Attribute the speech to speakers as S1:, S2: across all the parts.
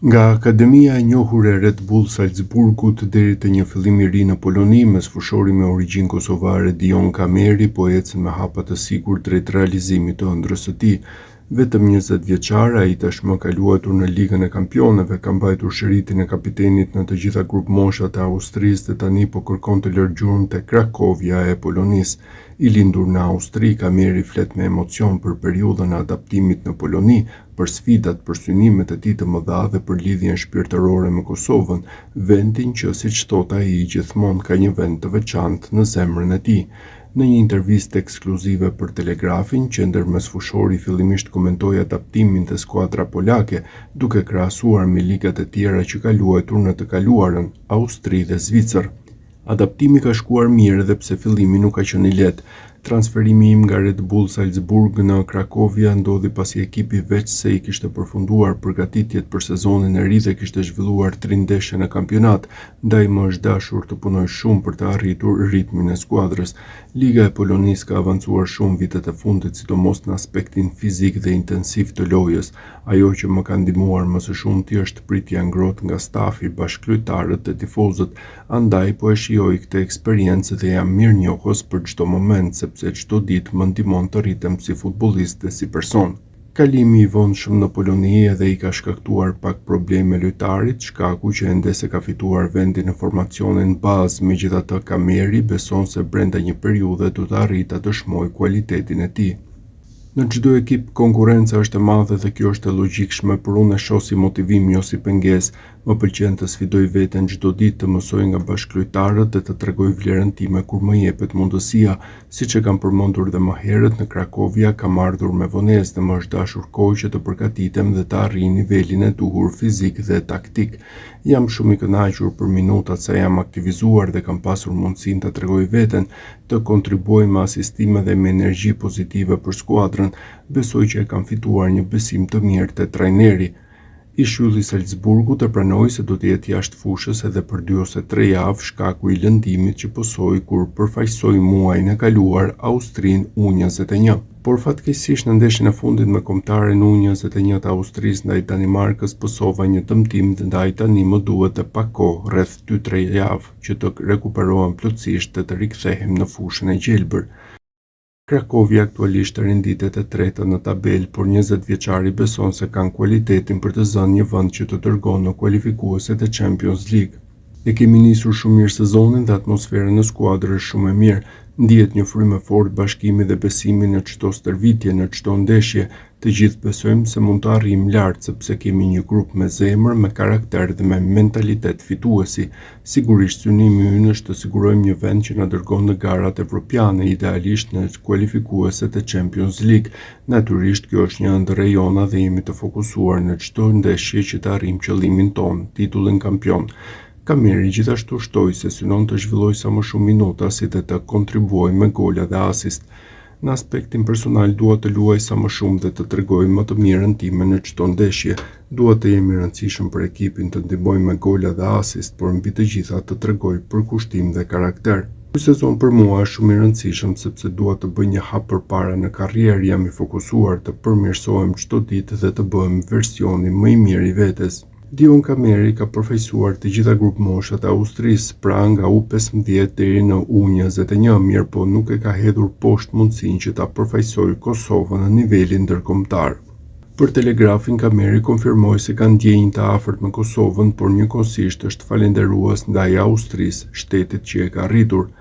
S1: Nga Akademia e njohur e Red Bull Salzburgut deri te një fillim i ri në Poloni me sfushori me origjinë kosovare Dion Kameri po ecën me hapa të sigurt drejt realizimit të ëndrrës së tij. Vetëm 20 vjeçar, ai tashmë ka luajtur në Ligën e Kampionëve, ka mbajtur shëritin e kapitenit në të gjitha grup moshat e Austrisë dhe tani po kërkon të lërë gjurmë te Krakovia e Polonisë. I lindur në Austri, Kameri flet me emocion për periudhën e adaptimit në Poloni, për sfidat, për synimet e tij të mëdha dhe për lidhjen shpirtërore me Kosovën, vendin që, siç thot ai, gjithmonë ka një vend të veçantë në zemrën e tij. Në një intervistë ekskluzive për Telegrafin, qendër me sfushori fillimisht komentoi adaptimin të skuadra polake, duke krahasuar me ligat e tjera që ka luajtur në të kaluarën, Austri dhe Zvicër. Adaptimi ka shkuar mirë edhe pse fillimi nuk ka qenë i lehtë. Transferimi im nga Red Bull Salzburg në Krakovia ndodhi pasi ekipi veç se i kishte përfunduar përgatitjet për sezonin e ri dhe kishte zhvilluar 3 ndeshje në kampionat, ndaj më është dashur të punoj shumë për të arritur ritmin e skuadrës. Liga e Polonisë ka avancuar shumë vitet e fundit, sidomos në aspektin fizik dhe intensiv të lojës. Ajo që më ka ndihmuar më së shumti është pritja ngrohtë nga stafi, bashkëlojtarët dhe tifozët, andaj po e shijoj këtë eksperiencë dhe jam mirënjohës për çdo moment, sepse çdo ditë më ndihmon të rritem si futbollist dhe si person. Kalimi i vonshëm në Poloni edhe i ka shkaktuar pak probleme lojtarit, shkaku që ende se ka fituar vendin në formacionin bazë, megjithatë Kameri beson se brenda një periudhe do të arrijë të dëshmojë cilëtetin e tij. Në çdo ekip konkurrenca është e madhe dhe kjo është e logjikshme, por unë e shoh si motivim jo si pengesë. Më pëlqen të sfidoj veten çdo ditë, të mësoj nga bashkëlojtarët dhe të tregoj vlerën time kur më jepet mundësia. Siç e kam përmendur dhe më herët, në Krakovia kam ardhur me vonesë dhe më është dashur kohë që të përgatitem dhe të arrij nivelin e duhur fizik dhe taktik. Jam shumë i kënaqur për minutat sa jam aktivizuar dhe kam pasur mundësinë të tregoj veten, të kontribuoj me asistime dhe me energji pozitive për skuadrën. Besoj që e kam fituar një besim të mirë te trajneri. I shylli Salzburgut e pranoi se do të jetë jashtë fushës edhe për 2 ose 3 javë shkaku i lëndimit që posoi kur përfaqësoi muajin e kaluar Austrinë U21. Por fatkeqësisht në ndeshjen e fundit me kombëtaren U21 të Austrisë ndaj Danimarkës posova një dëmtim dhe ndaj tani më duhet të pak kohë, rreth 2-3 javë, që të rekuperohem plotësisht dhe të rikthehem në fushën e gjelbër. Krakovia aktualisht renditet e treta në tabelë, por 20 vjeçari beson se kanë cilëtetin për të zënë një vend që të dërgon në kualifikueset e Champions League. E kemi nisur shumë mirë sezonin dhe atmosfera në skuadër është shumë e mirë. Ndihet një frymë e fortë bashkimi dhe besimi në çdo stërvitje, në çdo ndeshje. Të gjithë besojmë se mund të arrijmë lart sepse kemi një grup me zemër, me karakter dhe me mentalitet fituesi. Sigurisht synimi ynë është të sigurojmë një vend që na dërgon në garat evropiane, idealisht në kualifikueset e Champions League. Natyrisht kjo është një ndër rejona dhe jemi të fokusuar në çdo ndeshje që të arrijmë qëllimin ton, titullin kampion. Kameri gjithashtu shtoi se synon të zhvilloj sa më shumë minuta si dhe të kontribuoj me gola dhe asist. Në aspektin personal dua të luaj sa më shumë dhe të tregoj më të mirën time në çdo ndeshje. Dua të jem i rëndësishëm për ekipin, të ndihmoj me gola dhe asist, por mbi të gjitha të tregoj përkushtim dhe karakter. Ky sezon për mua është shumë i rëndësishëm sepse dua të bëj një hap përpara në karrierë, jam i fokusuar të përmirësohem çdo ditë dhe të bëhem versioni më i mirë i vetes. Dion Kameri ka përfaqësuar të gjitha grup moshat e Austrisë, pra nga U15 deri në U21, mirë po nuk e ka hedhur poshtë mundësinë që ta përfaqësojë Kosovën në nivelin ndërkombëtar. Për Telegrafin, Kameri konfirmoi se ka ndjenjë të afërt me Kosovën, por njëkohësisht është falënderues ndaj Austrisë, shtetit që e ka rritur.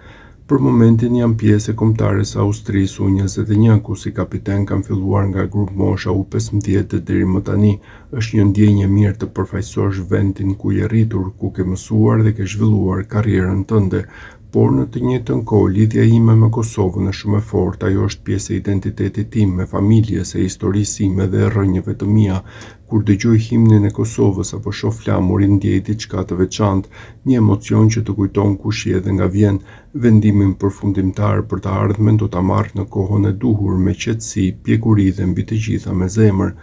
S1: Për momentin jam pjesë e kombëtares së Austrisë U21, ku si kapiten kam filluar nga grup mosha U15 deri më tani. Është një ndjenjë e mirë të përfaqësosh vendin ku je rritur, ku ke mësuar dhe ke zhvilluar karrierën tënde. Por në të njëjtën kohë lidhja ime me Kosovën është shumë e fortë, ajo është pjesë e identitetit tim, me familjes, e historisë time dhe e rrënjëve të mia. Kur dëgjoj himnin e Kosovës apo shoh flamurin, ndjej diçka të veçantë, një emocion që të kujton kush je dhe nga vjen. Vendimin përfundimtar për të ardhmen do ta marr në kohën e duhur me qetësi, pjekuri dhe mbi të gjitha me zemër.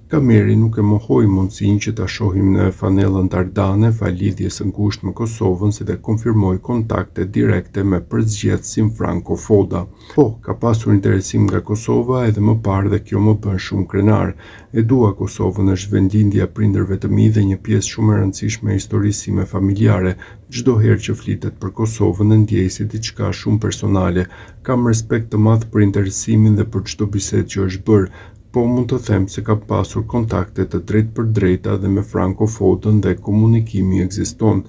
S1: Kameri nuk e mohoi mundësinë që ta shohim në fanellën Tardane fal lidhjes së ngushtë me Kosovën si dhe konfirmoi kontakte direkte me përzgjedhësin Franco Foda. Po, ka pasur interesim nga Kosova edhe më parë dhe kjo më bën shumë krenar. E dua Kosovën, është vendindja prindërve të mi dhe një pjesë shumë e rëndësishme e historisë time familjare. Çdo herë që flitet për Kosovën e ndjej si diçka shumë personale. Kam respekt të madh për interesimin dhe për çdo bisedë që është bërë. Po mund të them se ka pasur kontakte të drejt për drejta dhe me Franco Fodën dhe komunikimi ekziston.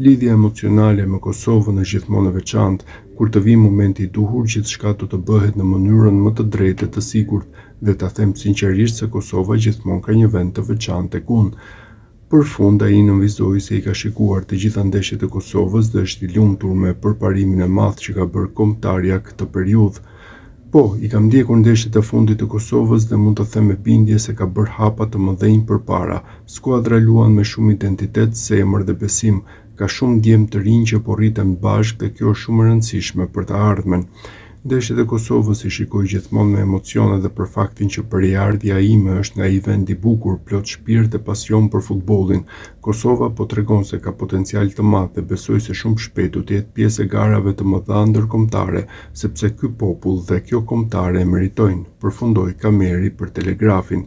S1: Lidhja emocionale me Kosovën është gjithmonë e veçantë. Kur të vijë momenti i duhur, gjithçka do të bëhet në mënyrën më të drejtë të sigurt dhe ta them sinqerisht se Kosova gjithmonë ka një vend të veçantë tek unë. Për fund, ai nënvizoi se i ka shikuar të gjitha ndeshjet e Kosovës dhe është i lumtur me përparimin e madh që ka bërë kombëtarja këtë periudhë. Po, i kam ndjekur ndeshjet e fundit të Kosovës dhe mund të them me bindje se ka bërë hapa të mëdhenj përpara. Skuadra luan me shumë identitet, semër dhe besim. Ka shumë djemë të rinj që po rriten bashkë dhe kjo është shumë e rëndësishme për të ardhmen. Ndeshjet e Kosovës i shikoj gjithmonë me emocione dhe për faktin që përjardhja ime është nga ai vend i bukur, plot shpirt dhe pasion për futbollin. Kosova po tregon se ka potencial të madh dhe besoj se shumë shpejt do të jetë pjesë e garave të mëdha ndërkombëtare, sepse ky popull dhe kjo kombëtare e meritojnë, përfundoi Kameri për Telegrafin.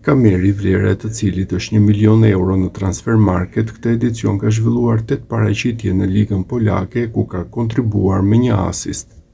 S1: Kameri, vlera e të cilit është 1 milion euro në Transfermarkt, këtë edicion ka zhvilluar 8 paraqitje në ligën polake ku ka kontribuar me një asist.